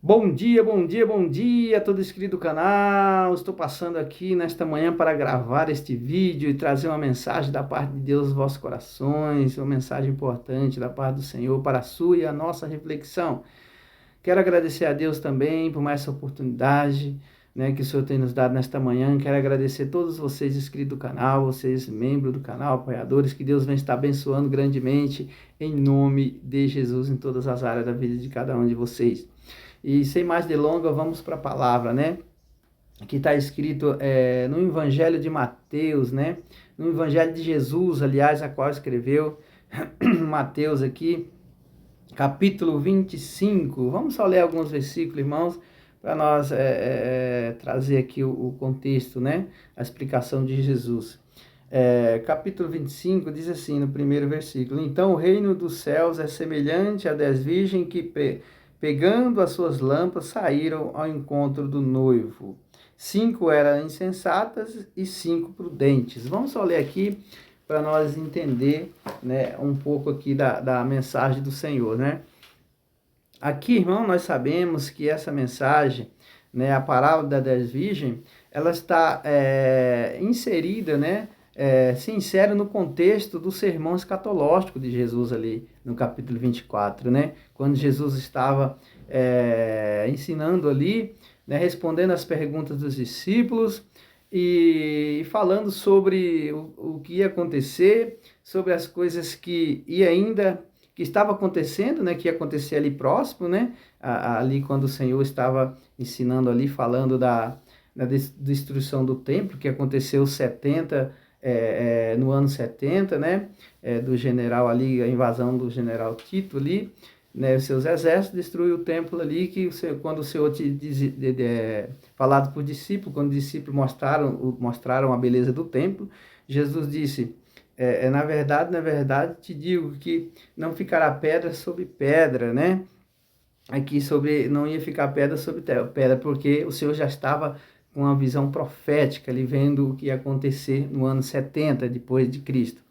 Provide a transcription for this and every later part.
Bom dia, bom dia, bom dia a todos inscritos do canal. Estou passando aqui nesta manhã para gravar este vídeo e trazer uma mensagem da parte de Deus aos vossos corações, uma mensagem importante da parte do Senhor para a sua e a nossa reflexão. Quero agradecer a Deus também por mais essa oportunidade, né, que o Senhor tem nos dado nesta manhã. Quero agradecer a todos vocês inscritos do canal, vocês membros do canal, apoiadores, que Deus venha estar abençoando grandemente em nome de Jesus em todas as áreas da vida de cada um de vocês. E sem mais delongas, vamos para a palavra, né? Que está escrito no Evangelho de Mateus, né? No Evangelho de Jesus, aliás, a qual escreveu Mateus aqui, capítulo 25. Vamos só ler alguns versículos, irmãos, para nós trazer aqui o contexto, né? A explicação de Jesus. Capítulo 25 diz assim, no primeiro versículo: Então o reino dos céus é semelhante a 10 virgens que, pegando as suas lâmpadas, saíram ao encontro do noivo. 5 eram insensatas e 5 prudentes. Vamos só ler aqui para nós entender, né, um pouco aqui da mensagem do Senhor, né? Aqui, irmão, nós sabemos que essa mensagem, né, a parábola das 10 virgens, ela está inserida, né, se insere no contexto do sermão escatológico de Jesus ali, no capítulo 24, né, quando Jesus estava ensinando ali, né, respondendo as perguntas dos discípulos e falando sobre o que ia acontecer, sobre as coisas que estava acontecendo, né, que ia acontecer ali próximo, né, ali quando o Senhor estava ensinando ali, falando da destruição do templo, que aconteceu no ano 70, né, do general ali, a invasão do general Tito ali, né, os seus exércitos, destruiu o templo ali, que quando o Senhor falado por discípulos, quando os discípulos mostraram a beleza do templo, Jesus disse: na verdade, te digo que não ficará pedra sobre pedra, né? Aqui não ia ficar pedra sobre pedra, porque o Senhor já estava com uma visão profética ali, vendo o que ia acontecer no ano 70 depois de Cristo.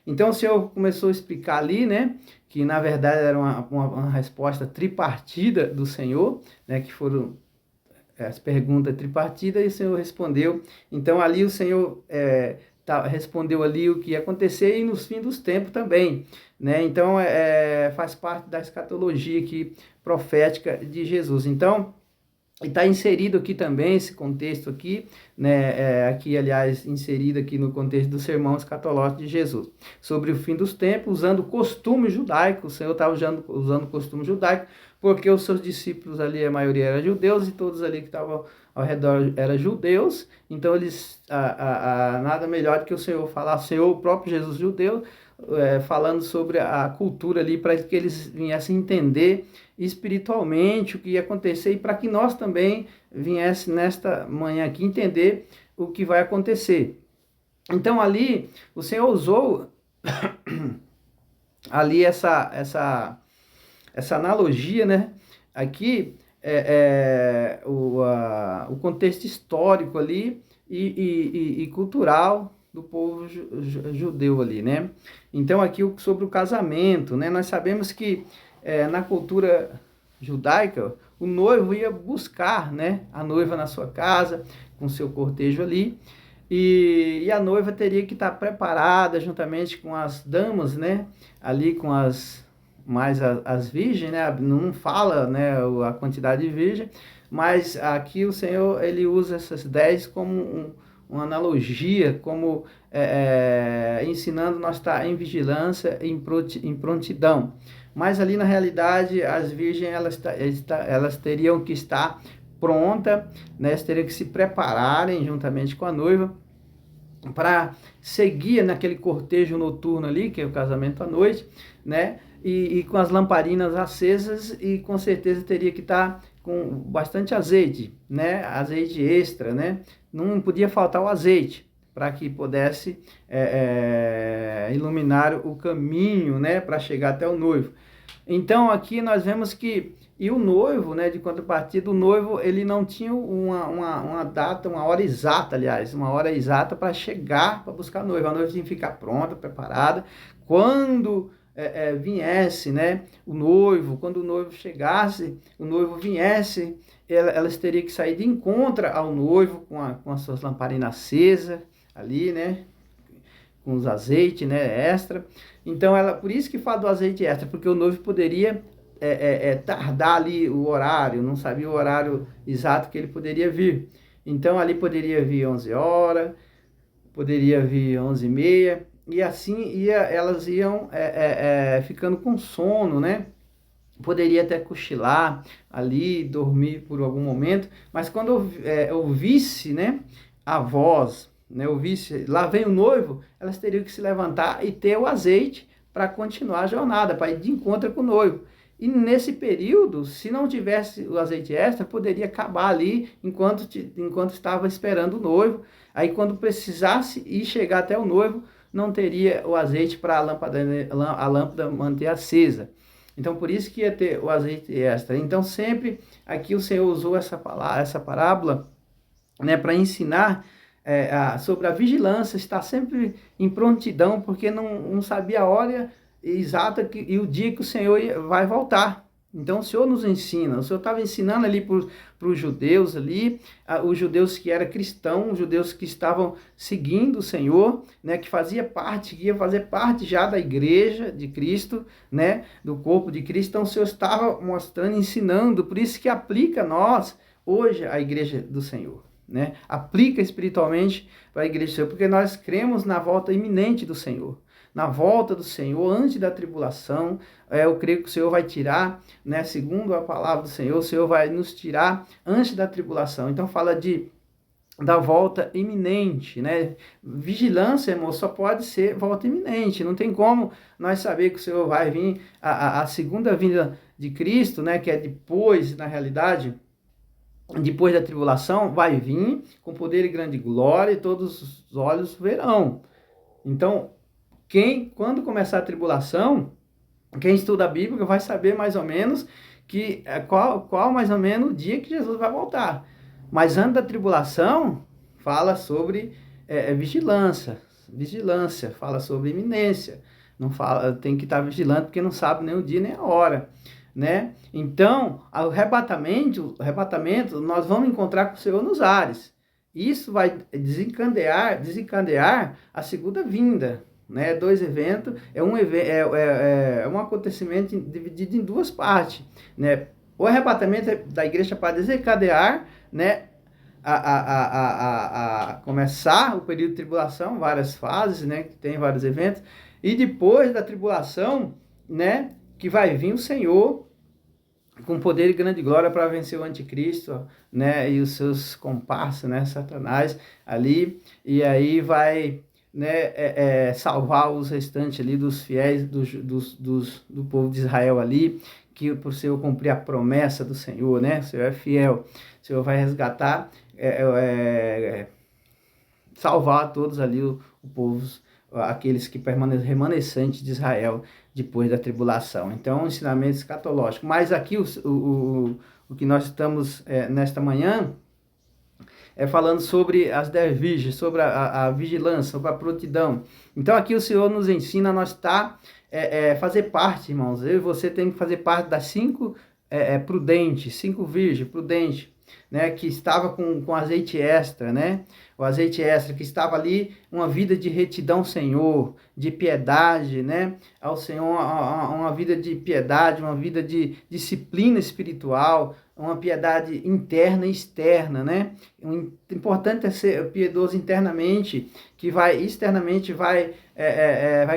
Então o Senhor começou a explicar ali, né, que na verdade era uma resposta tripartida do Senhor, né, que foram as perguntas tripartidas, e o Senhor respondeu. Então ali o Senhor respondeu ali o que ia acontecer e nos fins dos tempos também, né? Então faz parte da escatologia aqui, profética de Jesus. Então está inserido aqui também esse contexto aqui, né, aqui aliás inserido aqui no contexto do sermão escatológico de Jesus, sobre o fim dos tempos, usando costume judaico. O Senhor estava usando costume judaico, porque os seus discípulos ali, a maioria eram judeus, e todos ali que estavam ao redor eram judeus, então eles, nada melhor do que o Senhor falar, o Senhor, o próprio Jesus judeu, falando sobre a cultura ali, para que eles viessem entender espiritualmente o que ia acontecer, e para que nós também viesse nesta manhã aqui entender o que vai acontecer. Então ali o Senhor usou ali essa analogia, né? Aqui o contexto histórico ali e cultural do povo judeu ali, né? Então aqui sobre o casamento, né? Nós sabemos que na cultura judaica, o noivo ia buscar, né, a noiva na sua casa, com seu cortejo ali, e a noiva teria que estar preparada juntamente com as damas, né, ali com as virgens, né, não fala, né, a quantidade de virgem, mas aqui o Senhor, ele usa essas 10 como uma analogia, como ensinando nós estar em vigilância, em prontidão. Mas ali na realidade as virgens elas teriam que estar prontas, né? Elas teriam que se prepararem juntamente com a noiva para seguir naquele cortejo noturno ali, que é o casamento à noite, né? E com as lamparinas acesas, e com certeza teria que estar com bastante azeite, né? Azeite extra, né? Não podia faltar o azeite para que pudesse iluminar o caminho, né, para chegar até o noivo. Então aqui nós vemos que, e o noivo, né, de contrapartida, o noivo ele não tinha uma data, uma hora exata, aliás, uma hora exata para chegar, para buscar a noiva. A noiva tinha que ficar pronta, preparada. Quando viesse, né, o noivo, quando o noivo chegasse, o noivo viesse, elas teriam que sair de encontro ao noivo com as suas lamparinas acesas ali, né, com os azeites, né, extra. Então, por isso que fala do azeite extra, porque o noivo poderia tardar ali o horário, não sabia o horário exato que ele poderia vir. Então, ali poderia vir 11 horas, poderia vir 11h30, e assim elas iam ficando com sono, né? Poderia até cochilar ali, dormir por algum momento, mas quando ouvisse, né, a voz, né, ouvisse, lá vem o noivo, elas teriam que se levantar e ter o azeite para continuar a jornada, para ir de encontro com o noivo. E nesse período, se não tivesse o azeite extra, poderia acabar ali enquanto estava esperando o noivo. Aí quando precisasse ir chegar até o noivo, não teria o azeite para a lâmpada manter acesa. Então, por isso que ia ter o azeite extra. Então, sempre aqui o Senhor usou essa parábola, né, para ensinar sobre a vigilância, estar sempre em prontidão, porque não sabia a hora exata e o dia que o Senhor vai voltar. Então, o Senhor nos ensina. O Senhor estava ensinando ali para os judeus ali, os judeus que eram cristãos, os judeus que estavam seguindo o Senhor, né, que ia fazer parte já da igreja de Cristo, né, do corpo de Cristo. Então, o Senhor estava mostrando, ensinando, por isso que aplica a nós, hoje, a igreja do Senhor. Né? Aplica espiritualmente para a igreja do Senhor, porque nós cremos na volta iminente do Senhor. Na volta do Senhor, antes da tribulação, eu creio que o Senhor vai tirar, né, segundo a palavra do Senhor, o Senhor vai nos tirar antes da tribulação. Então fala da volta iminente, né? Vigilância, irmão, só pode ser volta iminente. Não tem como nós saber que o Senhor vai vir, a segunda vinda de Cristo, né, que é depois, na realidade, depois da tribulação, vai vir com poder e grande glória, e todos os olhos verão. Então, quando começar a tribulação, quem estuda a Bíblia vai saber mais ou menos qual mais ou menos o dia que Jesus vai voltar. Mas antes da tribulação, fala sobre vigilância, fala sobre iminência. Não fala, tem que estar vigilante porque não sabe nem o dia nem a hora, né? Então, o arrebatamento, nós vamos encontrar com o Senhor nos ares. Isso vai desencadear a segunda vinda. Né, 2 eventos, um acontecimento dividido em 2 partes, né? O arrebatamento da igreja para desencadear, né, a começar o período de tribulação, várias fases, né, que tem vários eventos, e depois da tribulação, né, que vai vir o Senhor com poder e grande glória para vencer o anticristo, né, e os seus comparsas, né, Satanás ali, e aí vai, né, salvar os restantes ali dos fiéis do povo de Israel ali, que por Senhor cumprir a promessa do Senhor, né, o Senhor é fiel, o Senhor vai resgatar, salvar todos ali o povo, aqueles que remanescentes de Israel depois da tribulação. Então, ensinamento escatológico. Mas aqui o que nós estamos nesta manhã falando sobre as 10 virgens, sobre a vigilância, sobre a prontidão. Então aqui o Senhor nos ensina a nós fazer parte, irmãos. Eu e você tem que fazer parte das 5 prudentes, 5 virgens prudentes, né, que estava com azeite extra, né? O azeite extra que estava ali, uma vida de retidão ao Senhor, de piedade, né? Ao Senhor, uma vida de piedade, uma vida de disciplina espiritual, uma piedade interna e externa, né? O importante é ser piedoso internamente, que externamente vai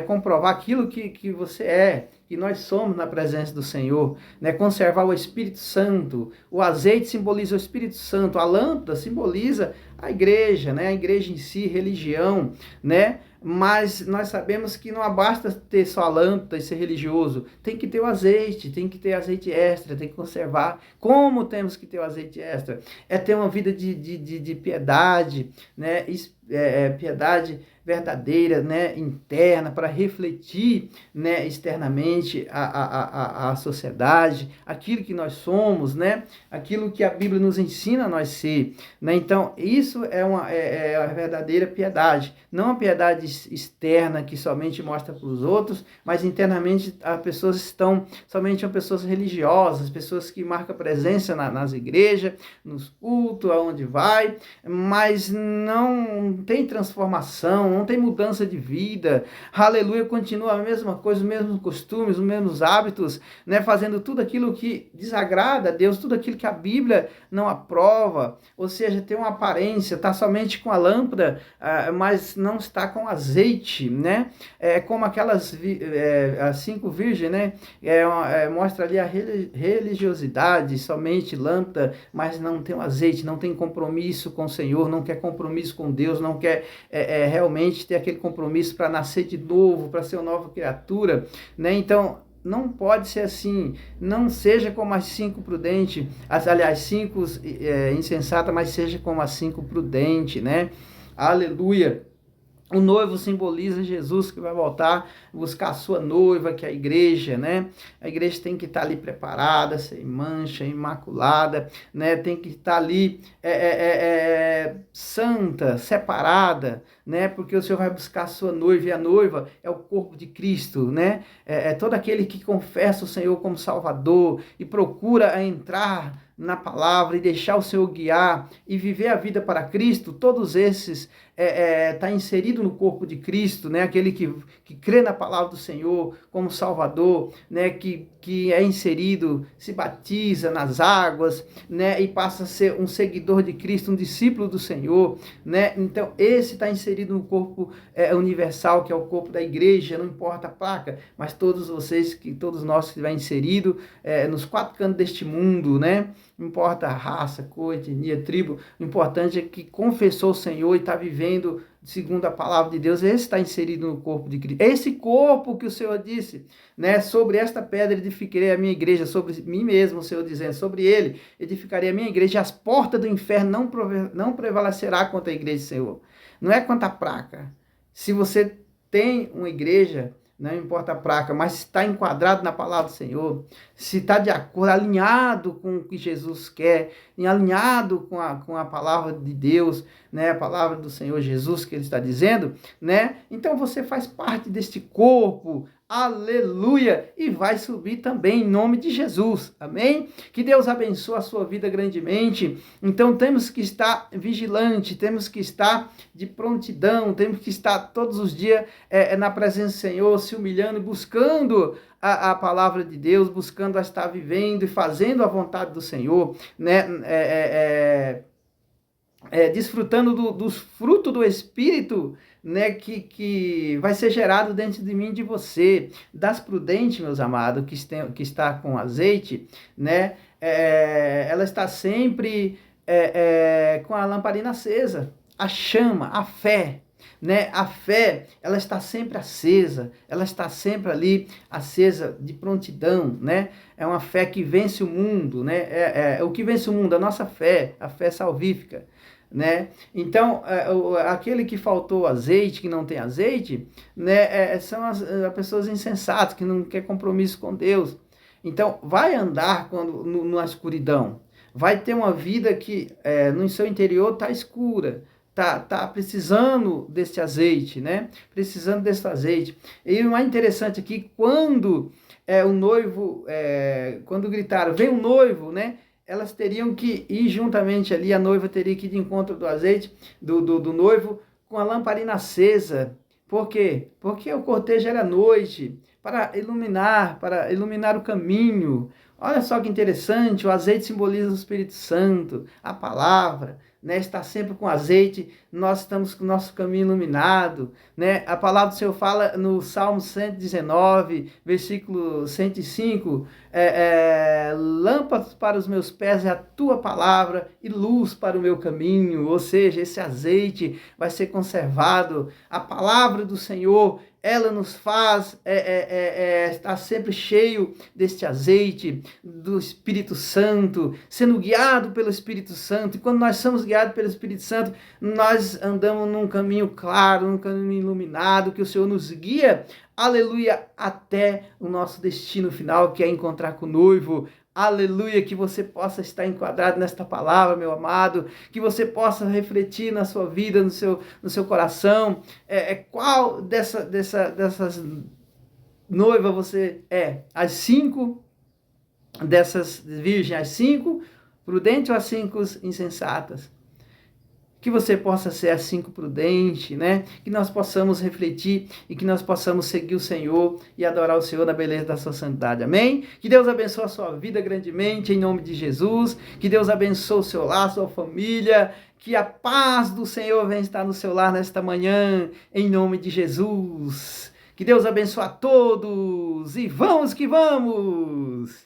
comprovar aquilo que você é, que nós somos na presença do Senhor, né? Conservar o Espírito Santo. O azeite simboliza o Espírito Santo, a lâmpada simboliza a igreja, né? A igreja em si, religião, né? Mas nós sabemos que não basta ter só a lâmpada e ser religioso, tem que ter o azeite, tem que ter azeite extra, tem que conservar. Como temos que ter o azeite extra? É ter uma vida de piedade, né? piedade verdadeira, né, interna, para refletir, né, externamente a sociedade, aquilo que nós somos, né, aquilo que a Bíblia nos ensina a nós ser, né? Então isso é a verdadeira piedade, não a piedade externa que somente mostra para os outros, mas internamente as pessoas somente pessoas religiosas, pessoas que marcam presença nas igrejas, nos cultos, aonde vai, mas não tem transformação, não tem mudança de vida. Aleluia, continua a mesma coisa, os mesmos costumes, os mesmos hábitos, né, fazendo tudo aquilo que desagrada a Deus, tudo aquilo que a Bíblia não aprova, ou seja, tem uma aparência, está somente com a lâmpada, mas não está com azeite, né? É como aquelas as 5 virgens, né? Mostra ali a religiosidade, somente lâmpada, mas não tem o azeite, não tem compromisso com o Senhor, não quer compromisso com Deus, não quer realmente ter aquele compromisso para nascer de novo, para ser uma nova criatura, né? Então, não pode ser assim, não seja como as 5 prudentes, aliás, 5 insensatas, mas seja como as 5 prudentes, né? Aleluia! O noivo simboliza Jesus, que vai voltar buscar a sua noiva, que é a igreja, né? A igreja tem que estar ali preparada, sem mancha, imaculada, né? Tem que estar ali santa, separada, né? Porque o Senhor vai buscar a sua noiva, e a noiva é o corpo de Cristo, né? É todo aquele que confessa o Senhor como Salvador e procura entrar na palavra e deixar o Senhor guiar e viver a vida para Cristo. Todos esses tá inserido no corpo de Cristo, né? Aquele que crê na palavra do Senhor como Salvador, né? Que é inserido, se batiza nas águas, né? E passa a ser um seguidor de Cristo, um discípulo do Senhor, né? Então esse está inserido no corpo universal, que é o corpo da igreja, não importa a placa, mas todos nós que estiver inserido nos 4 cantos deste mundo, né? Não importa a raça, cor, etnia, tribo, o importante é que confessou o Senhor e está vivendo segundo a palavra de Deus. Esse está inserido no corpo de Cristo. Esse corpo que o Senhor disse, né? Sobre esta pedra edificarei a minha igreja, sobre mim mesmo, o Senhor dizendo, sobre ele edificarei a minha igreja, e as portas do inferno não prevalecerá contra a igreja do Senhor. Não é contra a placa. Se você tem uma igreja, não importa a placa, mas se está enquadrado na palavra do Senhor, se está de acordo, alinhado com o que Jesus quer, alinhado com a palavra de Deus, né, a palavra do Senhor Jesus que ele está dizendo, né, então você faz parte deste corpo, aleluia, e vai subir também em nome de Jesus, amém? Que Deus abençoe a sua vida grandemente. Então temos que estar vigilante, temos que estar de prontidão, temos que estar todos os dias na presença do Senhor, se humilhando, buscando a palavra de Deus, buscando a estar vivendo e fazendo a vontade do Senhor, né? Desfrutando dos frutos do Espírito, né, que vai ser gerado dentro de mim e de você. Das prudentes, meus amados, que está com azeite, né, ela está sempre com a lamparina acesa, a chama, a fé, né? A fé, ela está sempre acesa, ela está sempre ali acesa de prontidão, né? É uma fé que vence o mundo, né? O que vence o mundo? A nossa fé, a fé salvífica, né? Então, aquele que faltou azeite, que não tem azeite, né? São as pessoas insensatas, que não quer compromisso com Deus. Então, vai andar na escuridão, vai ter uma vida que no seu interior está escura, tá precisando desse azeite, né? Precisando desse azeite. E o mais interessante aqui, quando o noivo, quando gritaram, vem o noivo, né? Elas teriam que ir juntamente ali, a noiva teria que ir de encontro do azeite, do noivo, com a lamparina acesa. Por quê? Porque o cortejo era à noite, para iluminar o caminho. Olha só que interessante, o azeite simboliza o Espírito Santo, a palavra, né? Está sempre com azeite, nós estamos com o nosso caminho iluminado, né? A palavra do Senhor fala no Salmo 119, versículo 105, lâmpadas para os meus pés é a tua palavra e luz para o meu caminho. Ou seja, esse azeite vai ser conservado, a palavra do Senhor ela nos faz estar sempre cheio deste azeite, do Espírito Santo, sendo guiado pelo Espírito Santo. E quando nós somos guiados pelo Espírito Santo, nós andamos num caminho claro, num caminho iluminado, que o Senhor nos guia, aleluia, até o nosso destino final, que é encontrar com o noivo. Aleluia, que você possa estar enquadrado nesta palavra, meu amado, que você possa refletir na sua vida, no seu coração, qual dessas noivas você é? As 5 dessas virgens, as 5 prudentes ou as 5 insensatas? Que você possa ser as 5 prudente, né? Que nós possamos refletir e que nós possamos seguir o Senhor e adorar o Senhor na beleza da sua santidade. Amém? Que Deus abençoe a sua vida grandemente, em nome de Jesus. Que Deus abençoe o seu lar, sua família. Que a paz do Senhor venha estar no seu lar nesta manhã, em nome de Jesus. Que Deus abençoe a todos e vamos que vamos!